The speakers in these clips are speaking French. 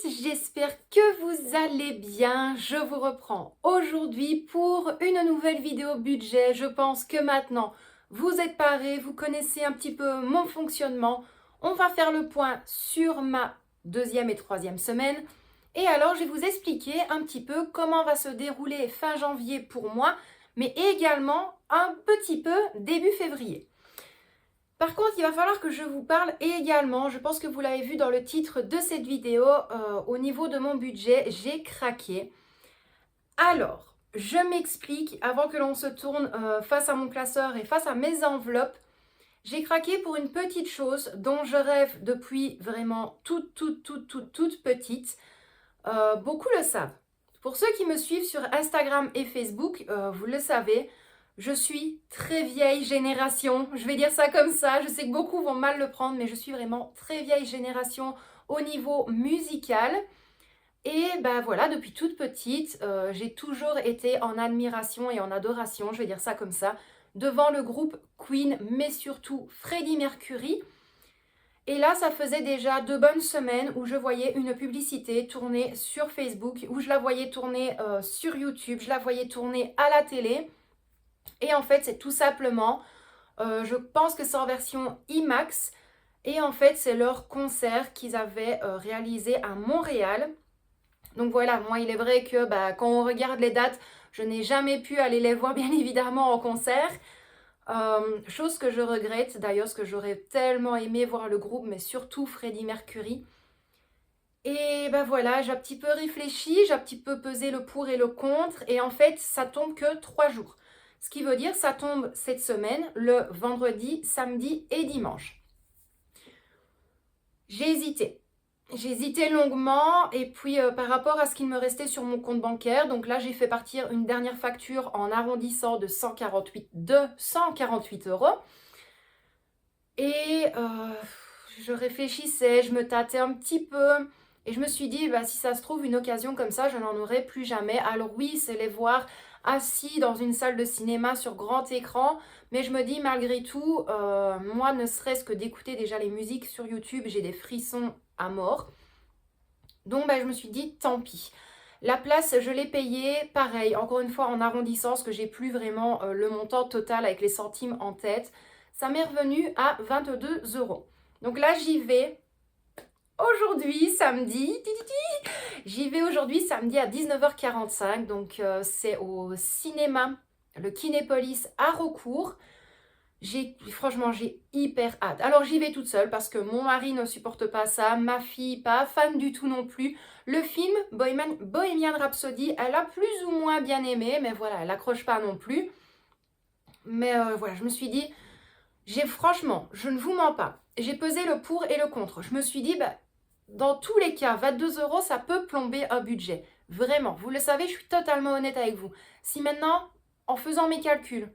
j'espère que vous allez bien. Je vous reprends aujourd'hui pour une nouvelle vidéo budget. Je pense que maintenant, vous êtes parés, vous connaissez un petit peu mon fonctionnement. On va faire le point sur ma deuxième et troisième semaine. Et alors, je vais vous expliquer un petit peu comment va se dérouler fin janvier pour moi, mais également un petit peu début février. Par contre, il va falloir que je vous parle également, je pense que vous l'avez vu dans le titre de cette vidéo, au niveau de mon budget, j'ai craqué. Alors, je m'explique, avant que l'on se tourne face à mon classeur et face à mes enveloppes, j'ai craqué pour une petite chose dont je rêve depuis vraiment toute petite. Beaucoup le savent. Pour ceux qui me suivent sur Instagram et Facebook, vous le savez, je suis très vieille génération. Je vais dire ça comme ça. Je sais que beaucoup vont mal le prendre, mais je suis vraiment très vieille génération au niveau musical. Et ben voilà, depuis toute petite, j'ai toujours été en admiration et en adoration, je vais dire ça comme ça, devant le groupe Queen, mais surtout Freddie Mercury. Et là, ça faisait déjà 2 bonnes semaines où je voyais une publicité tourner sur Facebook, où je la voyais tourner sur YouTube, je la voyais tourner à la télé. Et en fait, c'est tout simplement, je pense que c'est en version IMAX. Et en fait, c'est leur concert qu'ils avaient réalisé à Montréal. Donc voilà, moi, il est vrai que quand on regarde les dates, je n'ai jamais pu aller les voir, bien évidemment, en concert. Chose que je regrette d'ailleurs, parce que j'aurais tellement aimé voir le groupe, mais surtout Freddie Mercury. Et ben voilà, j'ai un petit peu réfléchi, j'ai un petit peu pesé le pour et le contre, et en fait, ça tombe que 3 jours. Ce qui veut dire, ça tombe cette semaine, le vendredi, samedi et dimanche. J'ai hésité. J'ai hésité longuement, et puis par rapport à ce qu'il me restait sur mon compte bancaire, donc là, j'ai fait partir une dernière facture en arrondissant de 148 €. Et je réfléchissais, je me tâtais un petit peu. Et je me suis dit, si ça se trouve, une occasion comme ça, je n'en aurai plus jamais. Alors oui, c'est les voir assis dans une salle de cinéma sur grand écran. Mais je me dis, malgré tout, moi, ne serait-ce que d'écouter déjà les musiques sur YouTube, j'ai des frissons à mort. Donc je me suis dit, tant pis. La place, je l'ai payée, pareil, encore une fois en arrondissant, parce que j'ai plus vraiment le montant total avec les centimes en tête. Ça m'est revenu à 22 €. Donc là, j'y vais aujourd'hui, samedi. J'y vais aujourd'hui, samedi à 19h45. Donc c'est au cinéma, le Kinépolis à Rocourt. Franchement, j'ai hyper hâte. Alors j'y vais toute seule parce que mon mari ne supporte pas ça, ma fille pas fan du tout non plus. Le film Bohemian Rhapsody, elle a plus ou moins bien aimé, mais voilà, elle accroche pas non plus. Mais voilà, je me suis dit, franchement, je ne vous mens pas, j'ai pesé le pour et le contre. Je me suis dit, dans tous les cas, 22 €, ça peut plomber un budget. Vraiment, vous le savez, je suis totalement honnête avec vous. Si maintenant, en faisant mes calculs,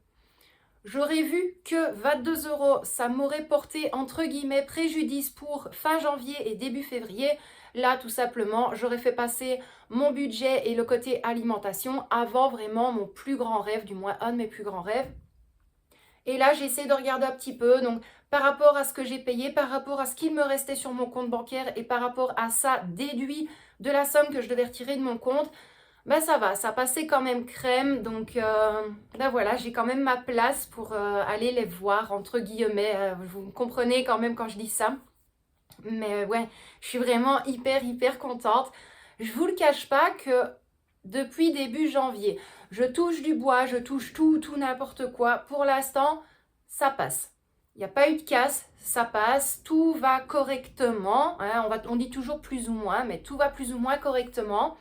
j'aurais vu que 22 €, ça m'aurait porté entre guillemets préjudice pour fin janvier et début février. Là, tout simplement, j'aurais fait passer mon budget et le côté alimentation avant vraiment mon plus grand rêve, du moins un de mes plus grands rêves. Et là, j'ai essayé de regarder un petit peu, donc par rapport à ce que j'ai payé, par rapport à ce qu'il me restait sur mon compte bancaire et par rapport à ça déduit de la somme que je devais retirer de mon compte, ça va, ça passait quand même crème. Donc voilà, j'ai quand même ma place pour aller les voir, entre guillemets. Vous me comprenez quand même quand je dis ça. Mais ouais, je suis vraiment hyper contente. Je vous le cache pas que depuis début janvier, je touche du bois, je touche tout n'importe quoi. Pour l'instant, ça passe. Il n'y a pas eu de casse, ça passe, tout va correctement. Hein, on dit toujours plus ou moins, mais tout va plus ou moins correctement.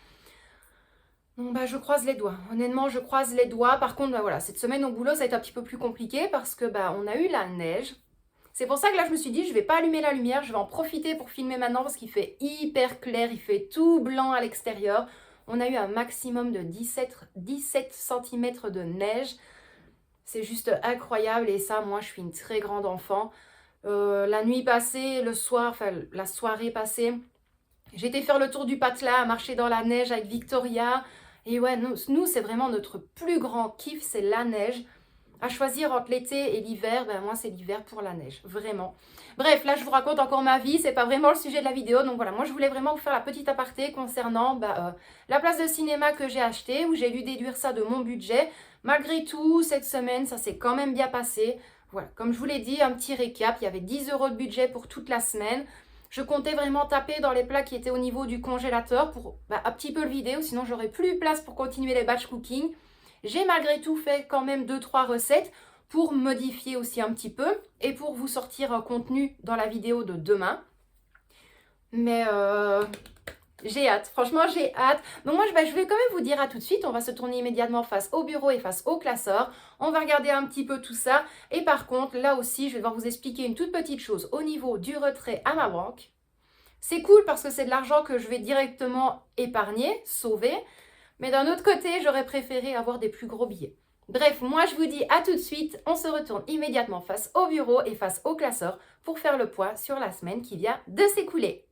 Donc je croise les doigts. Honnêtement, je croise les doigts. Par contre, voilà, cette semaine au boulot, ça a été un petit peu plus compliqué parce que on a eu la neige. C'est pour ça que là, je me suis dit, je vais pas allumer la lumière, je vais en profiter pour filmer maintenant parce qu'il fait hyper clair, il fait tout blanc à l'extérieur. On a eu un maximum de 17 cm de neige. C'est juste incroyable et ça, moi, je suis une très grande enfant. La nuit passée, le soir, enfin la soirée passée, j'étais faire le tour du patelin, à marcher dans la neige avec Victoria. Et ouais, nous c'est vraiment notre plus grand kiff, c'est la neige. à choisir entre l'été et l'hiver, ben moi c'est l'hiver pour la neige, vraiment. Bref, là je vous raconte encore ma vie, c'est pas vraiment le sujet de la vidéo, donc voilà, moi je voulais vraiment vous faire la petite aparté concernant la place de cinéma que j'ai achetée, où j'ai dû déduire ça de mon budget. Malgré tout, cette semaine, ça s'est quand même bien passé. Voilà, comme je vous l'ai dit, un petit récap, il y avait 10 € de budget pour toute la semaine. Je comptais vraiment taper dans les plats qui étaient au niveau du congélateur pour un petit peu le vider, ou sinon j'aurais plus de place pour continuer les batch cooking. J'ai malgré tout fait quand même 2-3 recettes pour modifier aussi un petit peu et pour vous sortir un contenu dans la vidéo de demain. Mais j'ai hâte, franchement j'ai hâte. Donc moi je vais quand même vous dire à tout de suite, on va se tourner immédiatement face au bureau et face au classeur. On va regarder un petit peu tout ça. Et par contre, là aussi, je vais devoir vous expliquer une toute petite chose au niveau du retrait à ma banque. C'est cool parce que c'est de l'argent que je vais directement épargner, sauver. Mais d'un autre côté, j'aurais préféré avoir des plus gros billets. Bref, moi je vous dis à tout de suite, on se retourne immédiatement face au bureau et face au classeur pour faire le point sur la semaine qui vient de s'écouler.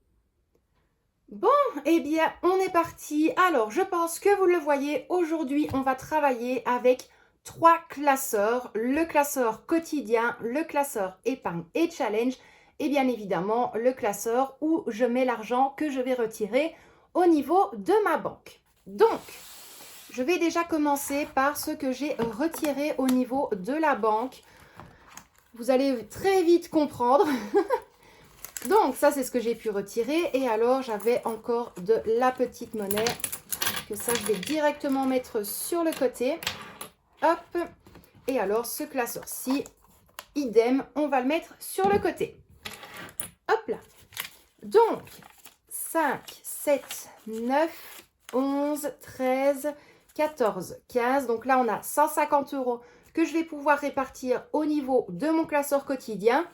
Bon, eh bien, on est parti. Alors, je pense que vous le voyez, aujourd'hui, on va travailler avec 3 classeurs. Le classeur quotidien, le classeur épargne et challenge et bien évidemment, le classeur où je mets l'argent que je vais retirer au niveau de ma banque. Donc, je vais déjà commencer par ce que j'ai retiré au niveau de la banque. Vous allez très vite comprendre. Donc, ça, c'est ce que j'ai pu retirer. Et alors, j'avais encore de la petite monnaie. Que ça, je vais directement mettre sur le côté. Hop. Et alors, ce classeur-ci, idem, on va le mettre sur le côté. Hop là. Donc, 5, 7, 9, 11, 13, 14, 15. Donc là, on a 150 € que je vais pouvoir répartir au niveau de mon classeur quotidien.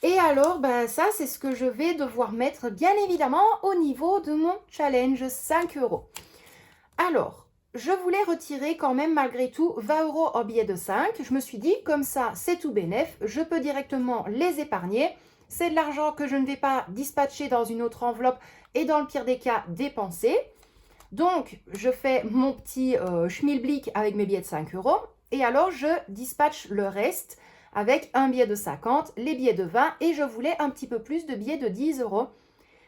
Et alors, ça, c'est ce que je vais devoir mettre, bien évidemment, au niveau de mon challenge, 5 €. Alors, je voulais retirer quand même, malgré tout, 20 € en billets de 5. Je me suis dit, comme ça, c'est tout bénef. Je peux directement les épargner. C'est de l'argent que je ne vais pas dispatcher dans une autre enveloppe et dans le pire des cas, dépenser. Donc, je fais mon petit schmilblick avec mes billets de 5 € et alors je dispatche le reste avec un billet de 50, les billets de 20 et je voulais un petit peu plus de billets de 10 €.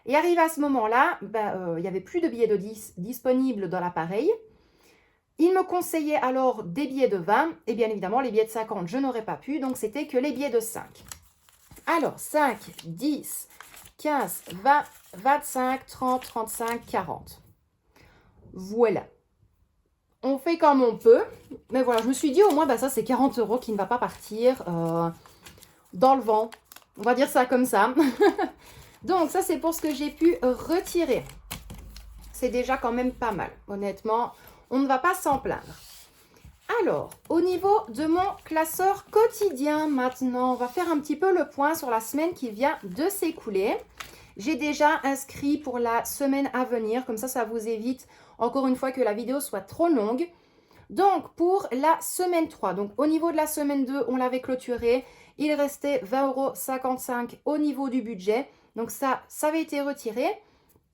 Et arrivé à ce moment-là, il n'y avait plus de billets de 10 disponibles dans l'appareil. Il me conseillait alors des billets de 20 et bien évidemment, les billets de 50, je n'aurais pas pu, donc c'était que les billets de 5. Alors, 5, 10, 15, 20, 25, 30, 35, 40. Voilà. On fait comme on peut. Mais voilà, je me suis dit au moins, ça c'est 40 € qui ne va pas partir dans le vent. On va dire ça comme ça. Donc, ça c'est pour ce que j'ai pu retirer. C'est déjà quand même pas mal. Honnêtement, on ne va pas s'en plaindre. Alors, au niveau de mon classeur quotidien maintenant, on va faire un petit peu le point sur la semaine qui vient de s'écouler. J'ai déjà inscrit pour la semaine à venir, comme ça vous évite encore une fois que la vidéo soit trop longue. Donc, pour la semaine 3, donc au niveau de la semaine 2, on l'avait clôturé. Il restait 20,55 € au niveau du budget. Donc ça avait été retiré.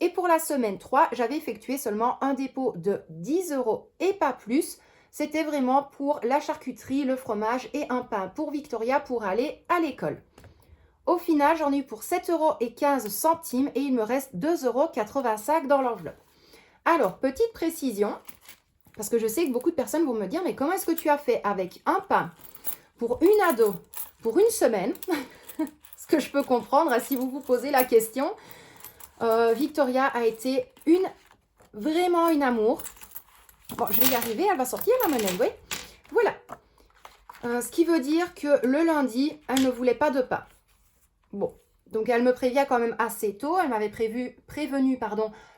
Et pour la semaine 3, j'avais effectué seulement un dépôt de 10 € et pas plus. C'était vraiment pour la charcuterie, le fromage et un pain pour Victoria pour aller à l'école. Au final, j'en ai eu pour 7,15 € et il me reste 2,85 € dans l'enveloppe. Alors, petite précision, parce que je sais que beaucoup de personnes vont me dire, mais comment est-ce que tu as fait avec un pain pour une ado pour une semaine? Ce que je peux comprendre, si vous vous posez la question. Victoria a été vraiment une amour. Bon, je vais y arriver, elle va sortir la monnaie, oui. Voilà. Ce qui veut dire que le lundi, elle ne voulait pas de pain. Bon, donc elle me prévient quand même assez tôt. Elle m'avait prévenu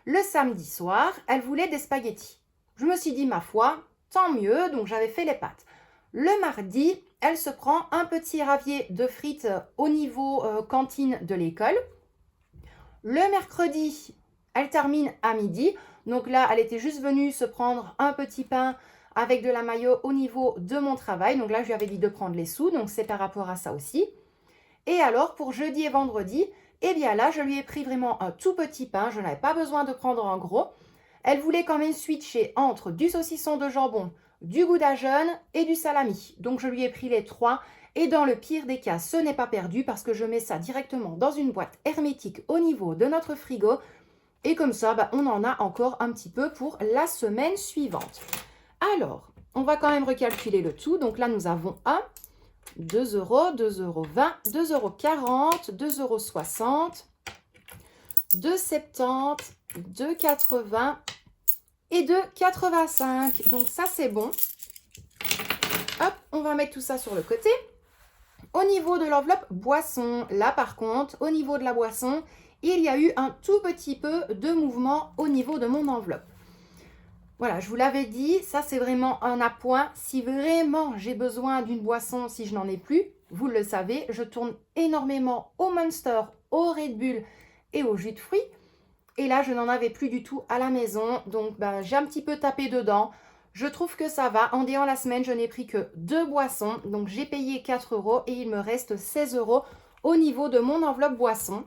le samedi soir. Elle voulait des spaghettis. Je me suis dit, ma foi, tant mieux. Donc j'avais fait les pâtes. Le mardi, elle se prend un petit ravier de frites au niveau cantine de l'école. Le mercredi, elle termine à midi. Donc là, elle était juste venue se prendre un petit pain avec de la mayo au niveau de mon travail. Donc là, je lui avais dit de prendre les sous. Donc c'est par rapport à ça aussi. Et alors, pour jeudi et vendredi, eh bien là, je lui ai pris vraiment un tout petit pain. Je n'avais pas besoin de prendre un gros. Elle voulait quand même switcher entre du saucisson de jambon du gouda jaune et du salami. Donc je lui ai pris les trois. Et dans le pire des cas, ce n'est pas perdu parce que je mets ça directement dans une boîte hermétique au niveau de notre frigo. Et comme ça, on en a encore un petit peu pour la semaine suivante. Alors, on va quand même recalculer le tout. Donc là, nous avons 1, 2 €, 2,20 €, 2,40 €, 2,60 €, 2,70 €, 2,80 € et 2,85 €. Donc ça, c'est bon. Hop, on va mettre tout ça sur le côté. Au niveau de l'enveloppe boisson, là par contre, au niveau de la boisson, il y a eu un tout petit peu de mouvement au niveau de mon enveloppe. Voilà, je vous l'avais dit, ça c'est vraiment un appoint. Si vraiment j'ai besoin d'une boisson, si je n'en ai plus, vous le savez, je tourne énormément au Monster, au Red Bull et au jus de fruits. Et là, je n'en avais plus du tout à la maison, donc j'ai un petit peu tapé dedans. Je trouve que ça va. En déant la semaine, je n'ai pris que 2 boissons, donc j'ai payé 4 € et il me reste 16 € au niveau de mon enveloppe boisson.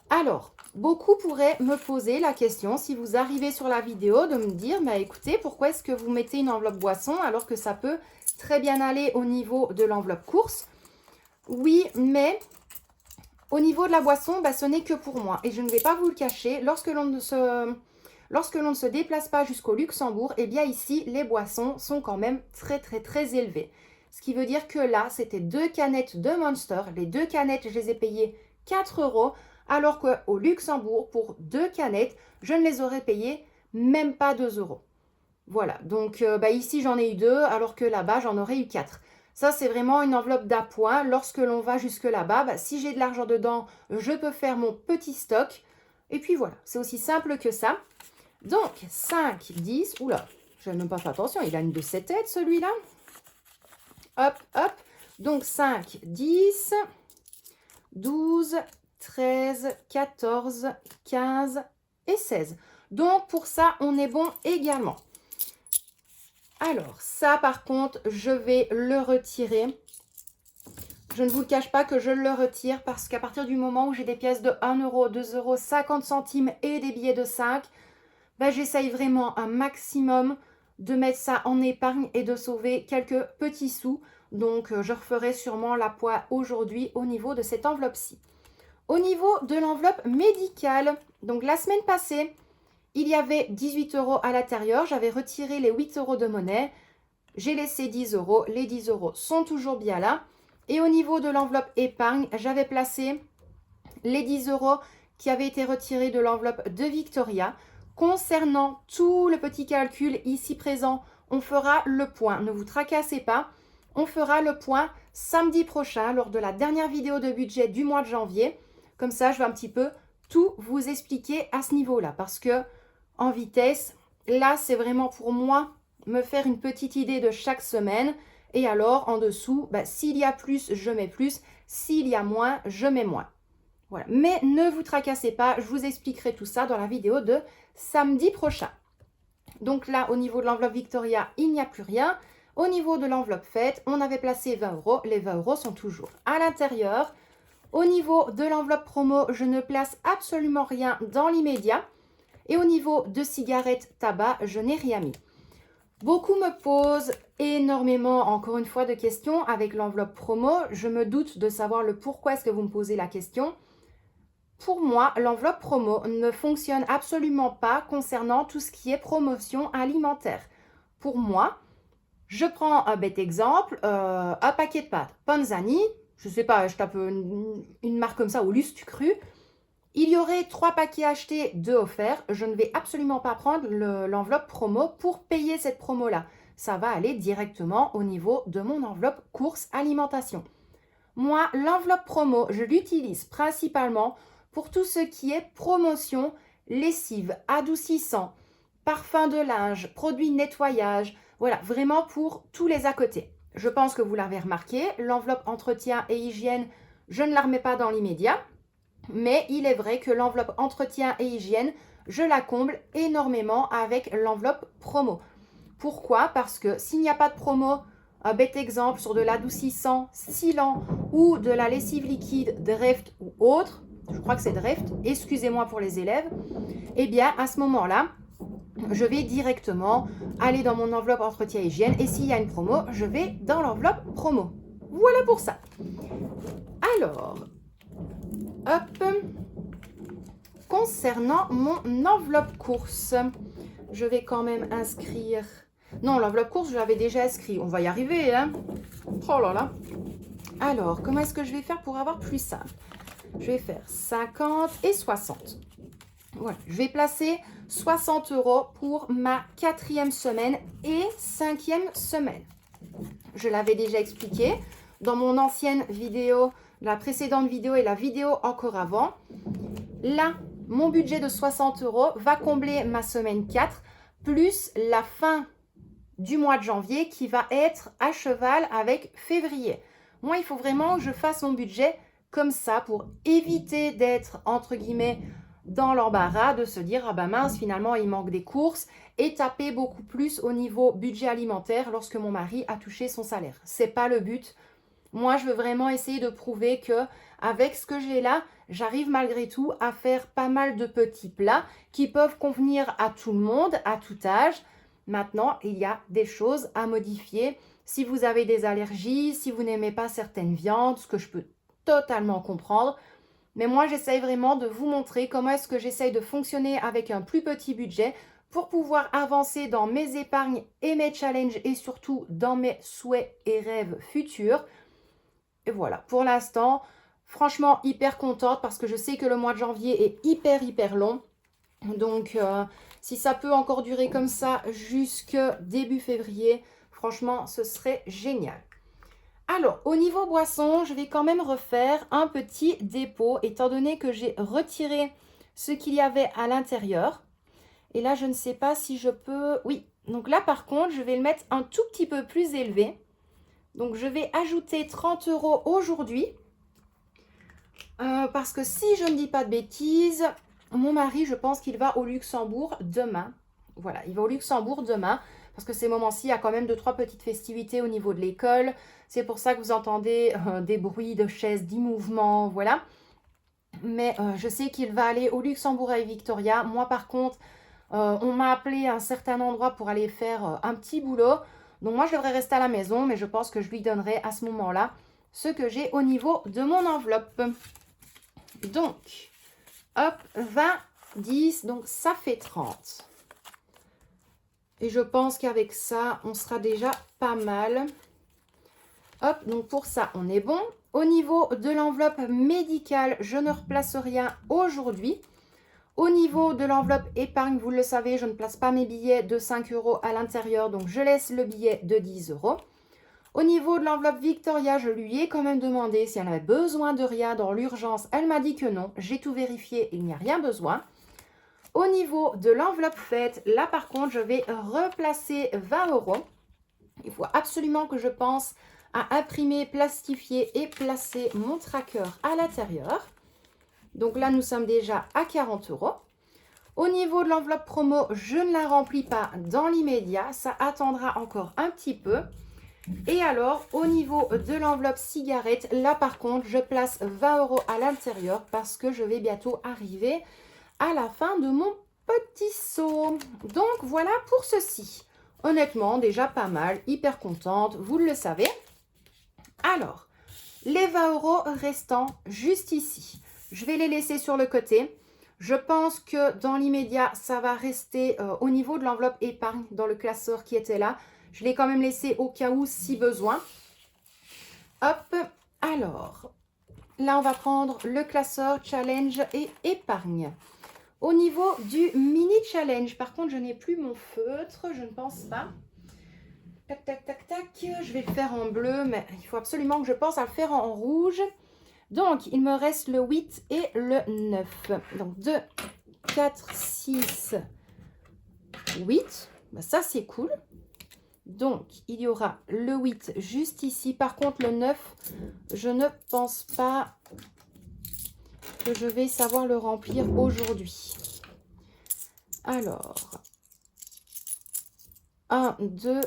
Alors, beaucoup pourraient me poser la question, si vous arrivez sur la vidéo, de me dire, écoutez, pourquoi est-ce que vous mettez une enveloppe boisson alors que ça peut très bien aller au niveau de l'enveloppe course? Oui, mais au niveau de la boisson, ce n'est que pour moi. Et je ne vais pas vous le cacher, lorsque l'on ne se déplace pas jusqu'au Luxembourg, eh bien ici, les boissons sont quand même très, très, très élevées. Ce qui veut dire que là, c'était 2 canettes de Monster. Les 2 canettes, je les ai payées 4 €. Alors qu'au Luxembourg, pour 2 canettes, je ne les aurais payées même pas 2 €. Voilà, donc ici j'en ai eu 2, alors que là-bas j'en aurais eu 4. Ça, c'est vraiment une enveloppe d'appoint. Lorsque l'on va jusque là-bas, si j'ai de l'argent dedans, je peux faire mon petit stock. Et puis voilà, c'est aussi simple que ça. Donc, 5, 10, oula, je n'ai même pas fait attention, il a une de ses têtes celui-là. Hop, hop, donc 5, 10, 12, 13, 14, 15 et 16. Donc, pour ça, on est bon également. Alors, ça, par contre, je vais le retirer. Je ne vous le cache pas que je le retire parce qu'à partir du moment où j'ai des pièces de 1 €, 2 €, 50 centimes et des billets de 5, j'essaye vraiment un maximum de mettre ça en épargne et de sauver quelques petits sous. Donc, je referai sûrement l'appoint aujourd'hui au niveau de cette enveloppe-ci. Au niveau de l'enveloppe médicale, donc la semaine passée, il y avait 18 € à l'intérieur. J'avais retiré les 8 € de monnaie. J'ai laissé 10 €. Les 10 € sont toujours bien là. Et au niveau de l'enveloppe épargne, j'avais placé les 10 € qui avaient été retirés de l'enveloppe de Victoria. Concernant tout le petit calcul ici présent, on fera le point. Ne vous tracassez pas. On fera le point samedi prochain lors de la dernière vidéo de budget du mois de janvier. Comme ça, je vais un petit peu tout vous expliquer à ce niveau-là. Parce que en vitesse, là, c'est vraiment pour moi me faire une petite idée de chaque semaine. Et alors, en dessous, s'il y a plus, je mets plus. S'il y a moins, je mets moins. Voilà. Mais ne vous tracassez pas, je vous expliquerai tout ça dans la vidéo de samedi prochain. Donc là, au niveau de l'enveloppe Victoria, il n'y a plus rien. Au niveau de l'enveloppe fête, on avait placé 20 €. Les 20 € sont toujours à l'intérieur. Au niveau de l'enveloppe promo, je ne place absolument rien dans l'immédiat. Et au niveau de cigarettes, tabac, je n'ai rien mis. Beaucoup me posent énormément, encore une fois, de questions avec l'enveloppe promo. Je me doute de savoir le pourquoi est-ce que vous me posez la question. Pour moi, l'enveloppe promo ne fonctionne absolument pas concernant tout ce qui est promotion alimentaire. Pour moi, je prends un bête exemple, un paquet de pâtes Panzani, je ne sais pas, je tape une marque comme ça, au Lustu Cru. Il y aurait 3 paquets achetés, 2 offerts. Je ne vais absolument pas prendre l'enveloppe promo pour payer cette promo-là. Ça va aller directement au niveau de mon enveloppe course alimentation. Moi, l'enveloppe promo, je l'utilise principalement pour tout ce qui est promotion, lessive, adoucissant, parfum de linge, produits de nettoyage. Voilà, vraiment pour tous les à côté. Je pense que vous l'avez remarqué, l'enveloppe entretien et hygiène, je ne la remets pas dans l'immédiat. Mais il est vrai que l'enveloppe entretien et hygiène, je la comble énormément avec l'enveloppe promo. Pourquoi? Parce que s'il n'y a pas de promo, un bête exemple sur de l'adoucissant, Silan ou de la lessive liquide Dreft ou autre, je crois que c'est Dreft, excusez-moi pour les élèves, eh bien à ce moment-là, je vais directement aller dans mon enveloppe entretien hygiène. Et s'il y a une promo, je vais dans l'enveloppe promo. Voilà pour ça. Alors, hop, concernant mon enveloppe course, je vais quand même inscrire... Non, l'enveloppe course, je l'avais déjà inscrit. On va y arriver, hein. Oh là là. Alors, comment est-ce que je vais faire pour avoir plus simple? Je vais faire 50 et 60. Voilà, je vais placer 60 € pour ma 4e semaine et 5e semaine. Je l'avais déjà expliqué dans mon ancienne vidéo, la précédente vidéo et la vidéo encore avant. Là, mon budget de 60 € va combler ma semaine 4 plus la fin du mois de janvier qui va être à cheval avec février. Moi, il faut vraiment que je fasse mon budget comme ça pour éviter d'être, entre guillemets, dans l'embarras, de se dire, ah ben mince, finalement, il manque des courses et taper beaucoup plus au niveau budget alimentaire lorsque mon mari a touché son salaire. C'est pas le but. Moi, je veux vraiment essayer de prouver que avec ce que j'ai là, j'arrive malgré tout à faire pas mal de petits plats qui peuvent convenir à tout le monde, à tout âge. Maintenant, il y a des choses à modifier. Si vous avez des allergies, si vous n'aimez pas certaines viandes, ce que je peux totalement comprendre. Mais moi, j'essaye vraiment de vous montrer comment est-ce que j'essaye de fonctionner avec un plus petit budget pour pouvoir avancer dans mes épargnes et mes challenges et surtout dans mes souhaits et rêves futurs. Et voilà, pour l'instant, franchement, hyper contente parce que je sais que le mois de janvier est hyper long. Donc, si ça peut encore durer comme ça jusque début février, franchement, ce serait génial. Alors, au niveau boisson, je vais quand même refaire un petit dépôt, étant donné que j'ai retiré ce qu'il y avait à l'intérieur. Et là, je ne sais pas si je peux... Oui, donc là, par contre, je vais le mettre un tout petit peu plus élevé. Donc, je vais ajouter 30 € aujourd'hui. Parce que si je ne dis pas de bêtises... Mon mari, je pense qu'il va au Luxembourg demain. Voilà, il va au Luxembourg demain parce que ces moments-ci, il y a quand même 2-3 petites festivités au niveau de l'école. C'est pour ça que vous entendez des bruits de chaises, des mouvements, voilà. Mais je sais qu'il va aller au Luxembourg avec Victoria. Moi, par contre, on m'a appelé à un certain endroit pour aller faire un petit boulot. Donc moi, je devrais rester à la maison, mais je pense que je lui donnerai à ce moment-là ce que j'ai au niveau de mon enveloppe. Donc... hop, 20, 10, donc ça fait 30. Et je pense qu'avec ça, on sera déjà pas mal. Hop, donc pour ça, on est bon. Au niveau de l'enveloppe médicale, je ne replace rien aujourd'hui. Au niveau de l'enveloppe épargne, vous le savez, je ne place pas mes billets de 5 € à l'intérieur, donc je laisse le billet de 10 €. Au niveau de l'enveloppe Victoria, je lui ai quand même demandé si elle avait besoin de rien dans l'urgence. Elle m'a dit que non. J'ai tout vérifié, il n'y a rien besoin. Au niveau de l'enveloppe fête, là par contre, je vais replacer 20 €. Il faut absolument que je pense à imprimer, plastifier et placer mon tracker à l'intérieur. Donc là, nous sommes déjà à 40 €. Au niveau de l'enveloppe promo, je ne la remplis pas dans l'immédiat. Ça attendra encore un petit peu. Et alors, au niveau de l'enveloppe cigarette, là par contre, je place 20 € à l'intérieur parce que je vais bientôt arriver à la fin de mon petit seau. Donc, voilà pour ceci. Honnêtement, déjà pas mal, hyper contente, vous le savez. Alors, les 20 € restants juste ici, je vais les laisser sur le côté. Je pense que dans l'immédiat, ça va rester au niveau de l'enveloppe épargne dans le classeur qui était là. Je l'ai quand même laissé au cas où, si besoin. Hop, alors, là, on va prendre le classeur challenge et épargne. Au niveau du mini challenge, par contre, je n'ai plus mon feutre, je ne pense pas. Tac, tac, tac, tac. Je vais le faire en bleu, mais il faut absolument que je pense à le faire en rouge. Donc, il me reste le 8 et le 9. Donc, 2, 4, 6, 8. Ben, ça, c'est cool. Donc, il y aura le 8 juste ici. Par contre, le 9, je ne pense pas que je vais savoir le remplir aujourd'hui. Alors, 1, 2,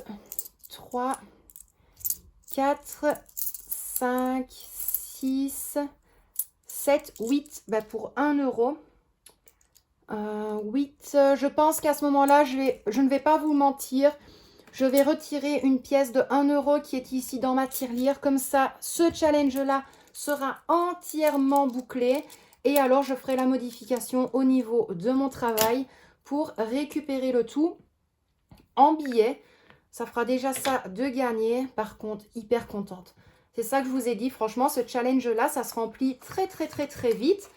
3, 4, 5, 6, 7, 8. Bah pour 1 €. 8, je pense qu'à ce moment-là, je ne vais pas vous mentir. Je vais retirer une pièce de 1 euro qui est ici dans ma tirelire. Comme ça, ce challenge-là sera entièrement bouclé. Et alors, je ferai la modification au niveau de mon travail pour récupérer le tout en billets. Ça fera déjà ça de gagner. Par contre, hyper contente. C'est ça que je vous ai dit. Franchement, ce challenge-là, ça se remplit très, très, très, très vite.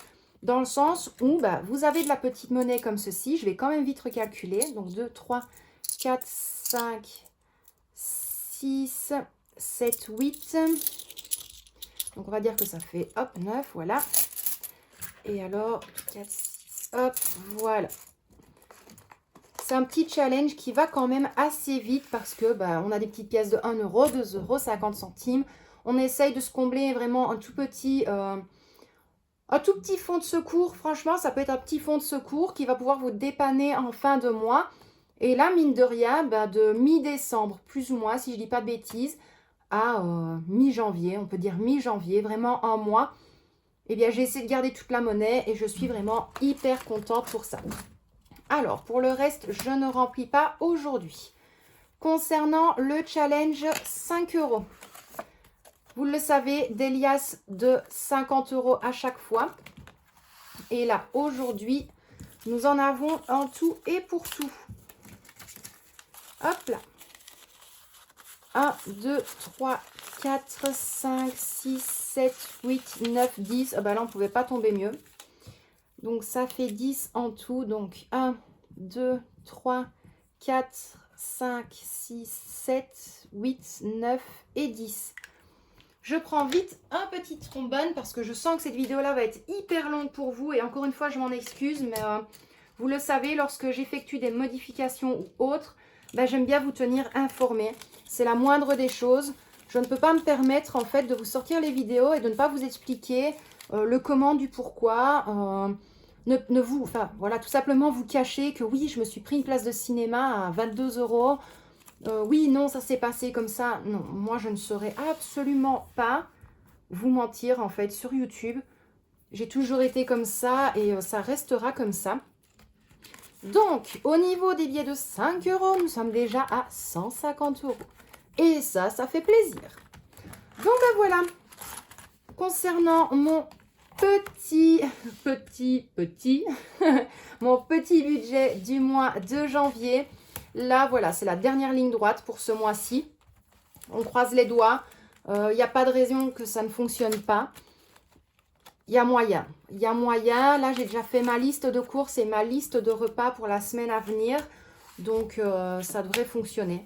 Dans le sens où vous avez de la petite monnaie comme ceci. Je vais quand même vite recalculer. Donc, 2, 3, 4, 5, 6, 7, 8. Donc, on va dire que ça fait, hop, 9, voilà. Et alors, 4, 6, hop, voilà. C'est un petit challenge qui va quand même assez vite parce que on a des petites pièces de 1 euro, 2 euros, 50 centimes. On essaye de se combler vraiment un tout petit fonds de secours. Franchement, ça peut être un petit fonds de secours qui va pouvoir vous dépanner en fin de mois. Et là, mine de rien, de mi-décembre, plus ou moins, si je ne dis pas de bêtises, à mi-janvier, on peut dire mi-janvier, vraiment un mois, eh bien, j'ai essayé de garder toute la monnaie et je suis vraiment hyper contente pour ça. Alors, pour le reste, je ne remplis pas aujourd'hui. Concernant le challenge 5 euros, vous le savez, des liasses de 50 euros à chaque fois. Et là, aujourd'hui, nous en avons en tout et pour tout. Hop là. 1, 2, 3, 4, 5, 6, 7, 8, 9, 10. Ah bah là, on ne pouvait pas tomber mieux. Donc, ça fait 10 en tout. Donc, 1, 2, 3, 4, 5, 6, 7, 8, 9 et 10. Je prends vite un petit trombone parce que je sens que cette vidéo-là va être hyper longue pour vous. Et encore une fois, je m'en excuse, mais vous le savez, lorsque j'effectue des modifications ou autres, j'aime bien vous tenir informé. C'est la moindre des choses. Je ne peux pas me permettre, en fait, de vous sortir les vidéos et de ne pas vous expliquer le comment du pourquoi. Voilà, tout simplement vous cacher que oui, je me suis pris une place de cinéma à 22 euros. Oui, non, ça s'est passé comme ça. Non, moi, je ne saurais absolument pas vous mentir, en fait, sur YouTube. J'ai toujours été comme ça et ça restera comme ça. Donc, au niveau des billets de 5 euros, nous sommes déjà à 150 euros. Et ça fait plaisir. Donc, voilà. Concernant mon mon petit budget du mois de janvier, là, voilà, c'est la dernière ligne droite pour ce mois-ci. On croise les doigts. Il n'y a pas de raison que ça ne fonctionne pas. Il y a moyen. Il y a moyen. Là, j'ai déjà fait ma liste de courses et ma liste de repas pour la semaine à venir. Donc, ça devrait fonctionner.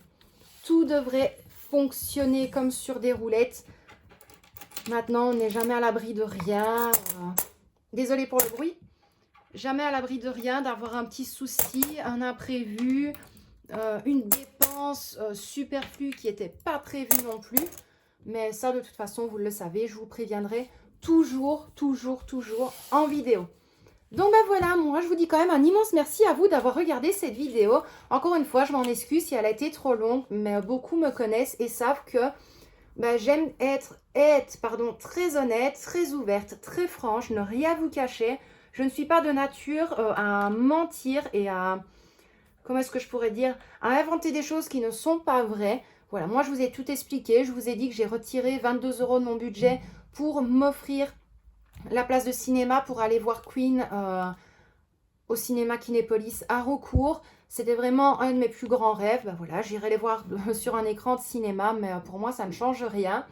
Tout devrait fonctionner comme sur des roulettes. Maintenant, on n'est jamais à l'abri de rien. Désolée pour le bruit. Jamais à l'abri de rien, d'avoir un petit souci, un imprévu, une dépense superflue qui n'était pas prévue non plus. Mais ça, de toute façon, vous le savez, je vous préviendrai toujours en vidéo. Donc voilà, moi je vous dis quand même un immense merci à vous d'avoir regardé cette vidéo. Encore une fois, je m'en excuse si elle a été trop longue, mais beaucoup me connaissent et savent que j'aime être très honnête, très ouverte, très franche, ne rien vous cacher. Je ne suis pas de nature à mentir et à, comment est-ce que je pourrais dire, à inventer des choses qui ne sont pas vraies. Voilà, moi je vous ai tout expliqué, je vous ai dit que j'ai retiré 22 euros de mon budget pour m'offrir la place de cinéma pour aller voir Queen au cinéma Kinépolis à Raucourt. C'était vraiment un de mes plus grands rêves. Voilà, j'irai les voir sur un écran de cinéma, mais pour moi, ça ne change rien.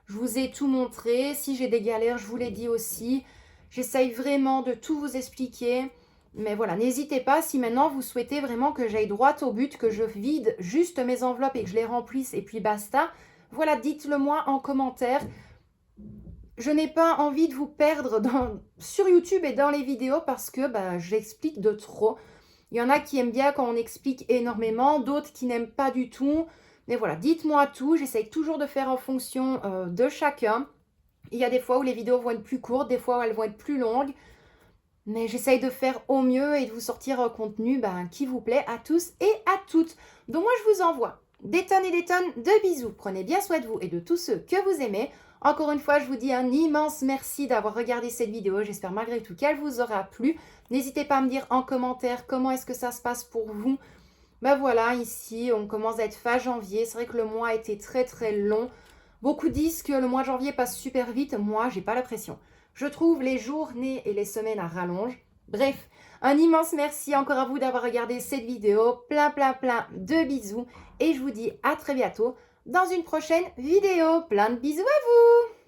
Je vous ai tout montré. Si j'ai des galères, je vous l'ai dit aussi. J'essaye vraiment de tout vous expliquer. Mais voilà, n'hésitez pas, si maintenant vous souhaitez vraiment que j'aille droit au but, que je vide juste mes enveloppes et que je les remplisse et puis basta, voilà, dites-le moi en commentaire. Je n'ai pas envie de vous perdre sur YouTube et dans les vidéos parce que j'explique de trop. Il y en a qui aiment bien quand on explique énormément, d'autres qui n'aiment pas du tout. Mais voilà, dites-moi tout. J'essaye toujours de faire en fonction de chacun. Il y a des fois où les vidéos vont être plus courtes, des fois où elles vont être plus longues. Mais j'essaye de faire au mieux et de vous sortir un contenu qui vous plaît à tous et à toutes. Donc moi, je vous envoie des tonnes et des tonnes de bisous. Prenez bien soin de vous et de tous ceux que vous aimez. Encore une fois, je vous dis un immense merci d'avoir regardé cette vidéo. J'espère malgré tout qu'elle vous aura plu. N'hésitez pas à me dire en commentaire comment est-ce que ça se passe pour vous. Ben voilà, ici, on commence à être fin janvier. C'est vrai que le mois a été très très long. Beaucoup disent que le mois de janvier passe super vite. Moi, j'ai pas l'impression. Je trouve les journées et les semaines à rallonge. Bref, un immense merci encore à vous d'avoir regardé cette vidéo. Plein de bisous. Et je vous dis à très bientôt dans une prochaine vidéo. Plein de bisous à vous!